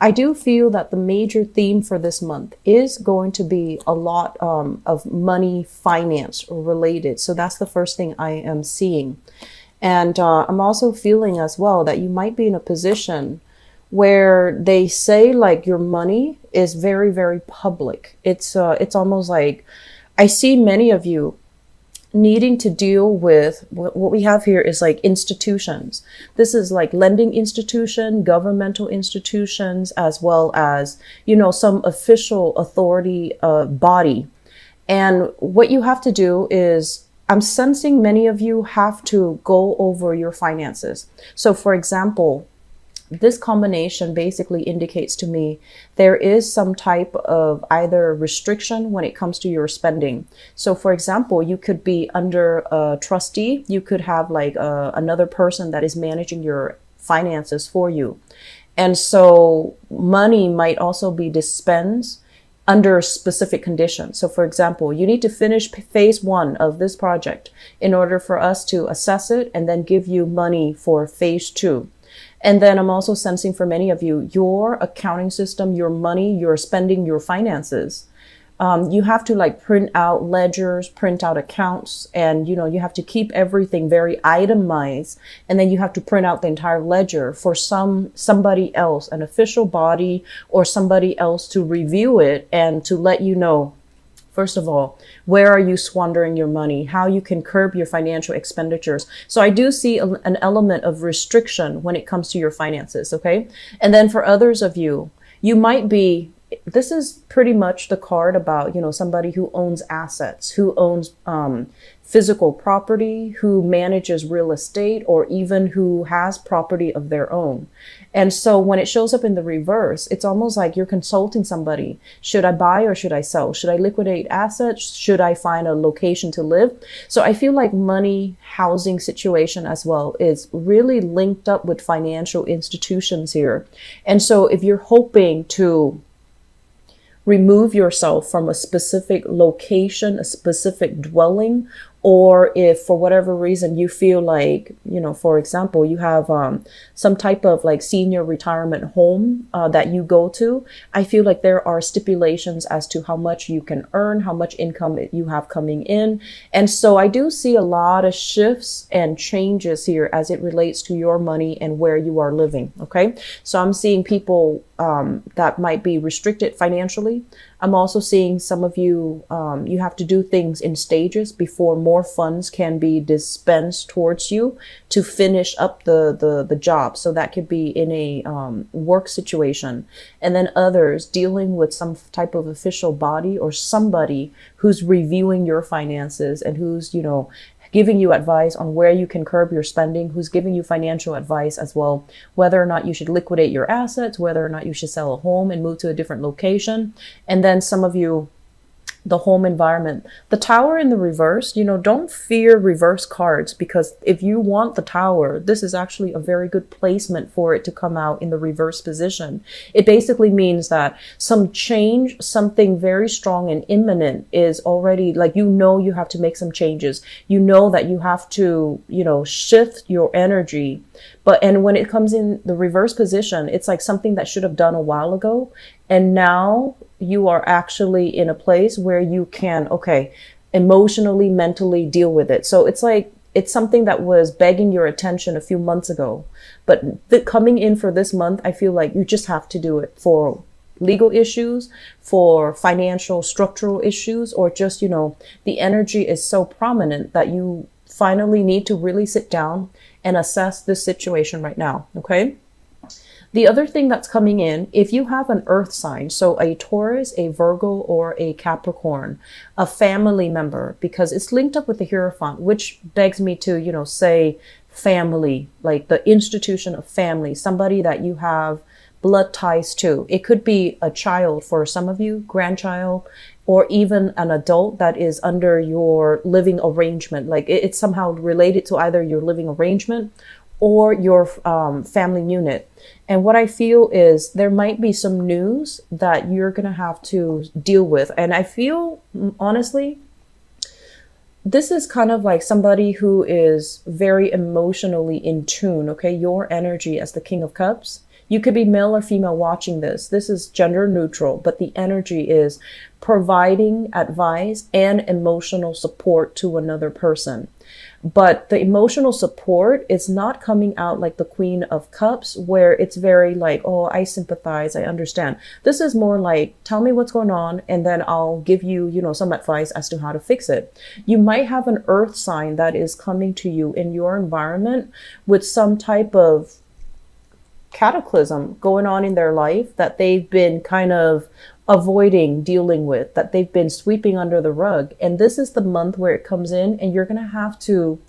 I do feel that the major theme for this month is going to be a lot of money, finance related. So that's the first thing I am seeing. And I'm also feeling as well that you might be in a position where they say like your money is very, very public. It's almost like I see many of you needing to deal with what we have here is like institutions. This is like lending institution, governmental institutions, as well as, some official authority body. And what you have to do is, I'm sensing many of you have to go over your finances. So for example, this combination basically indicates to me there is some type of either restriction when it comes to your spending. So for example, you could be under a trustee. You could have like another person that is managing your finances for you. And so money might also be dispensed under specific conditions. So for example, you need to finish phase 1 of this project in order for us to assess it and then give you money for phase 2. And then I'm also sensing for many of you, your accounting system, your money, your spending, your finances. You have to like print out ledgers, print out accounts, and you have to keep everything very itemized. And then you have to print out the entire ledger for somebody else, an official body or somebody else to review it and to let you know, first of all, where are you squandering your money? How you can curb your financial expenditures. So I do see an element of restriction when it comes to your finances, okay? And then for others of you, you might be, this is pretty much the card about, somebody who owns assets, who owns physical property, who manages real estate, or even who has property of their own. And so when it shows up in the reverse, it's almost like you're consulting somebody. Should I buy or should I sell? Should I liquidate assets? Should I find a location to live? So I feel like money, housing situation as well is really linked up with financial institutions here. And so if you're hoping to remove yourself from a specific location, a specific dwelling, or if for whatever reason you feel like, for example, you have some type of like senior retirement home that you go to, I feel like there are stipulations as to how much you can earn, how much income you have coming in. And so I do see a lot of shifts and changes here as it relates to your money and where you are living. Okay. So I'm seeing people that might be restricted financially. I'm also seeing some of you, you have to do things in stages before more funds can be dispensed towards you to finish up the job. So that could be in a work situation. And then others dealing with some type of official body or somebody who's reviewing your finances and who's, giving you advice on where you can curb your spending, who's giving you financial advice as well, whether or not you should liquidate your assets, whether or not you should sell a home and move to a different location. And then some of you, the home environment. The tower in the reverse, don't fear reverse cards, because if you want the tower, this is actually a very good placement for it to come out in the reverse position. It basically means that some change, something very strong and imminent is already like, you have to make some changes. That you have to, shift your energy. And when it comes in the reverse position, it's like something that should have done a while ago. And now you are actually in a place where you can, emotionally, mentally deal with it. So it's like, it's something that was begging your attention a few months ago, but coming in for this month, I feel like you just have to do it for legal issues, for financial structural issues, or just, the energy is so prominent that you finally need to really sit down and assess this situation right now. Okay. The other thing that's coming in, if you have an earth sign, so a Taurus, a Virgo, or a Capricorn, a family member, because it's linked up with the Hierophant, which begs me to, say family, like the institution of family, somebody that you have blood ties to. It could be a child for some of you, grandchild, or even an adult that is under your living arrangement. Like it's somehow related to either your living arrangement or your family unit. And what I feel is there might be some news that you're going to have to deal with. And I feel, honestly, this is kind of like somebody who is very emotionally in tune, okay? Your energy as the King of Cups You could be male or female watching this. This is gender neutral, but the energy is providing advice and emotional support to another person. But the emotional support is not coming out like the Queen of Cups, where it's very like, oh, I sympathize, I understand. This is more like, tell me what's going on, and then I'll give you, you know, some advice as to how to fix it. You might have an earth sign that is coming to you in your environment with some type of cataclysm going on in their life that they've been kind of avoiding dealing with, that they've been sweeping under the rug. And this is the month where it comes in, and you're going to have to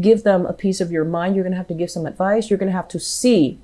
give them a piece of your mind. You're going to have to give some advice. You're going to have to see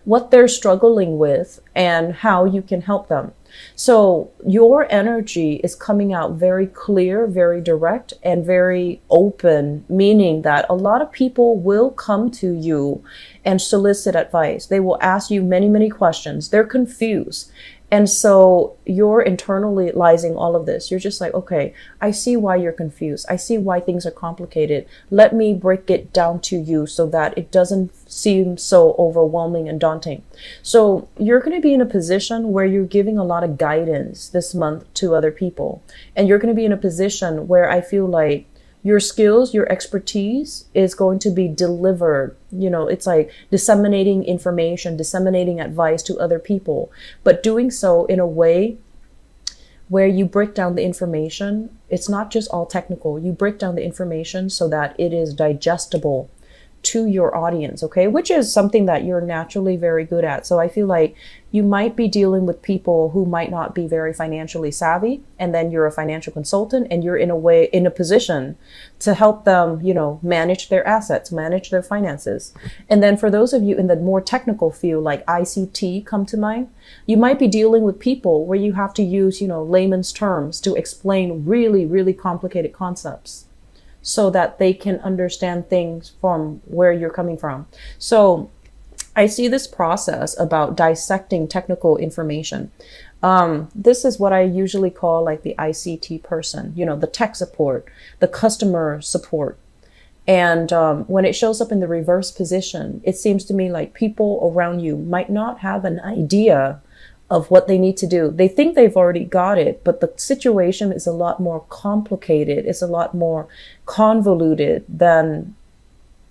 what they're struggling with and how you can help them. So your energy is coming out very clear, very direct, and very open, meaning that a lot of people will come to you and solicit advice. They will ask you many, many questions. They're confused. And so you're internalizing all of this. You're just like, okay, I see why you're confused. I see why things are complicated. Let me break it down to you so that it doesn't seem so overwhelming and daunting. So you're going to be in a position where you're giving a lot of guidance this month to other people. And you're going to be in a position where I feel like your skills, your expertise is going to be delivered. You know, it's like disseminating information, disseminating advice to other people, but doing so in a way where you break down the information. It's not just all technical. You break down the information so that it is digestible to your audience, okay? Which is something that you're naturally very good at. So I feel like you might be dealing with people who might not be very financially savvy, and then you're a financial consultant and you're in a position to help them, you know, manage their assets, manage their finances. And then for those of you in the more technical field, like ICT come to mind, you might be dealing with people where you have to use, you know, layman's terms to explain really, really complicated concepts, so that they can understand things from where you're coming from. So I see this process about dissecting technical information. This is what I usually call like the ICT person, you know, the tech support, the customer support. And when it shows up in the reverse position, it seems to me like people around you might not have an idea of what they need to do. They think they've already got it, but the situation is a lot more complicated. It's a lot more convoluted than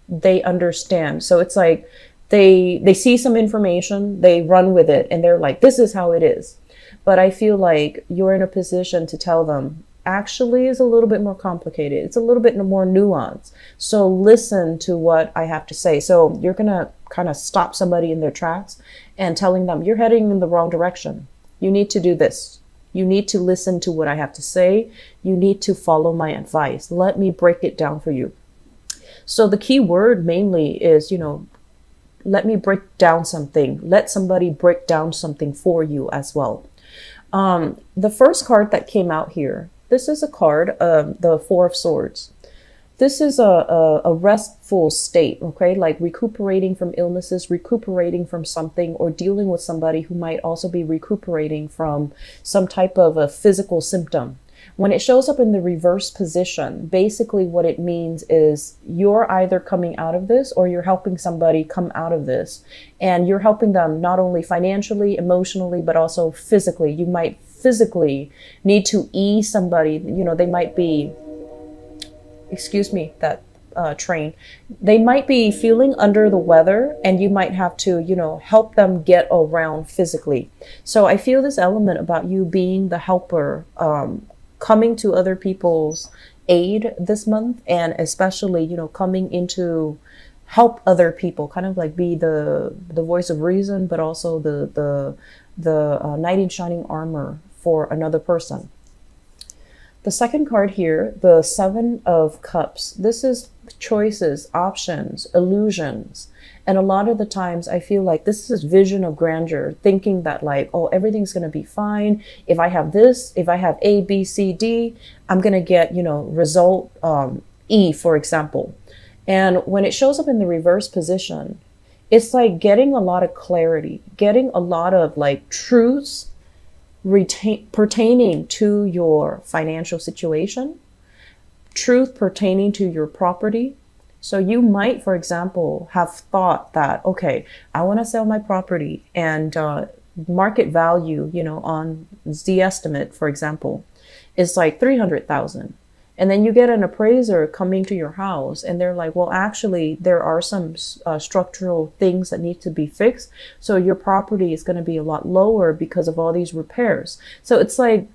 they understand. So it's like they see some information, they run with it, and they're like, this is how it is. But I feel like you're in a position to tell them, actually is a little bit more complicated. It's a little bit more nuanced. So listen to what I have to say. So you're going to kind of stop somebody in their tracks and telling them, you're heading in the wrong direction. You need to do this. You need to listen to what I have to say. You need to follow my advice. Let me break it down for you. So the key word mainly is, you know, let me break down something. Let somebody break down something for you as well. The first card that came out here, this is a card, the Four of Swords. This is a restful state, okay? Like recuperating from illnesses, recuperating from something, or dealing with somebody who might also be recuperating from some type of a physical symptom. When it shows up in the reverse position, basically what it means is you're either coming out of this or you're helping somebody come out of this. And you're helping them not only financially, emotionally, but also physically. You might physically need to ease somebody. You know, they might be, excuse me, that train. They might be feeling under the weather, and you might have to, you know, help them get around physically. So I feel this element about you being the helper, coming to other people's aid this month, and especially, you know, coming into help other people, kind of like be the voice of reason, but also the knight in shining armor for another person. The second card here, the Seven of Cups. This is choices, options, illusions. And a lot of the times I feel like this is vision of grandeur, thinking that like, oh, everything's going to be fine. If I have this, if I have A, B, C, D, I'm going to get, you know, result E, for example. And when it shows up in the reverse position, it's like getting a lot of clarity, getting a lot of like truths pertaining to your financial situation, truth pertaining to your property, So you might, for example, have thought that, okay, I want to sell my property, and market value, on the estimate, for example, is like 300,000. And then you get an appraiser coming to your house and they're like, well, actually, there are some structural things that need to be fixed. So your property is going to be a lot lower because of all these repairs. So it's like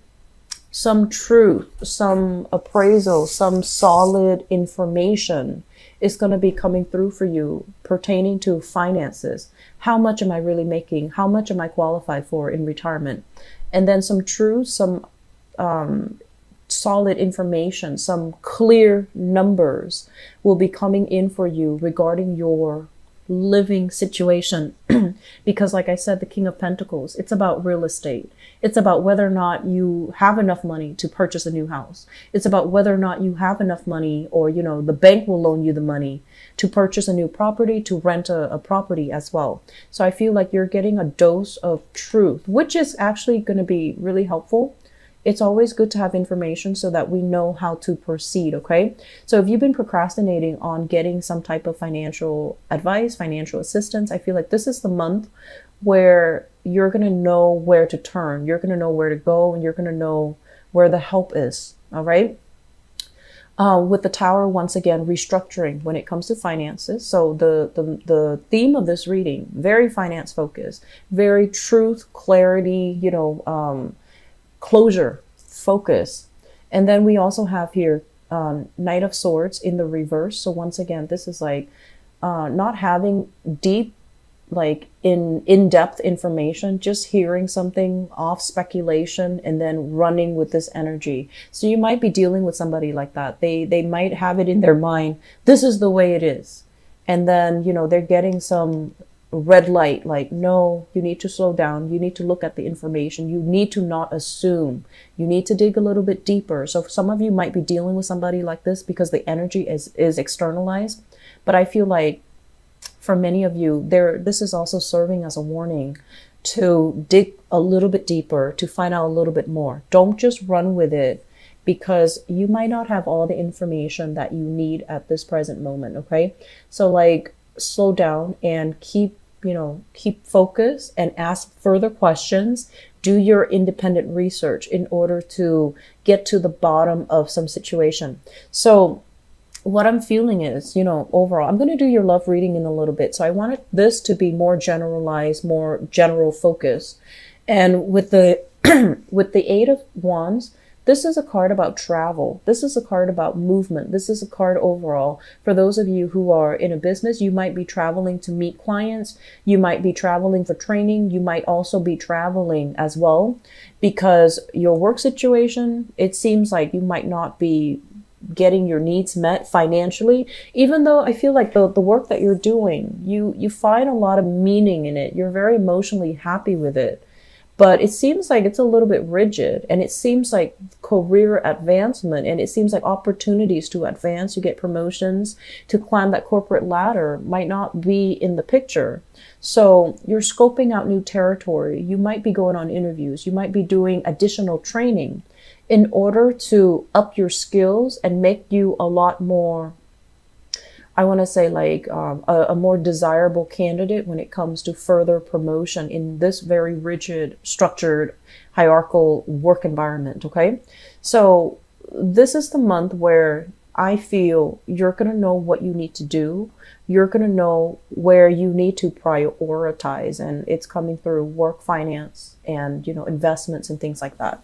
some truth, some appraisal, some solid information is going to be coming through for you pertaining to finances. How much am I really making? How much am I qualified for in retirement? And then some truth, some solid information, some clear numbers will be coming in for you regarding your living situation. Because like I said, the King of Pentacles, it's about real estate. It's about whether or not you have enough money to purchase a new house. It's about whether or not you have enough money, or, the bank will loan you the money to purchase a new property, to rent a property as well. So I feel like you're getting a dose of truth, which is actually going to be really helpful. It's always good to have information so that we know how to proceed, okay? So if you've been procrastinating on getting some type of financial advice, financial assistance, I feel like this is the month where you're going to know where to turn. You're going to know where to go, and you're going to know where the help is, all right? With the Tower, once again, restructuring when it comes to finances. So the theme of this reading, very finance focused, very truth, clarity, closure, focus. And then we also have here Knight of Swords in the reverse. So once again, this is like not having deep, like in-depth information, just hearing something off speculation and then running with this energy. So you might be dealing with somebody like that. They might have it in their mind, this is the way it is. And then, they're getting some red light, like, no, you need to slow down. You need to look at the information. You need to not assume. You need to dig a little bit deeper. So some of you might be dealing with somebody like this because the energy is externalized. But I feel like for many of you, this is also serving as a warning to dig a little bit deeper, to find out a little bit more. Don't just run with it, because you might not have all the information that you need at this present moment, okay? So like, slow down and keep focus and ask further questions. Do your independent research in order to get to the bottom of some situation. So what I'm feeling is, overall, I'm going to do your love reading in a little bit. So I wanted this to be more generalized, more general focus. And with the with the Eight of Wands, this is a card about travel. This is a card about movement. This is a card overall. For those of you who are in a business, you might be traveling to meet clients. You might be traveling for training. You might also be traveling as well, because your work situation, it seems like you might not be getting your needs met financially, even though I feel like the work that you're doing, you find a lot of meaning in it. You're very emotionally happy with it. But it seems like it's a little bit rigid, and it seems like career advancement, and it seems like opportunities to advance, to get promotions, to climb that corporate ladder might not be in the picture. So you're scoping out new territory. You might be going on interviews. You might be doing additional training in order to up your skills and make you a lot more, I want to say, like a more desirable candidate when it comes to further promotion in this very rigid, structured, hierarchical work environment, okay? So this is the month where I feel you're going to know what you need to do. You're going to know where you need to prioritize, and it's coming through work, finance, and, investments and things like that.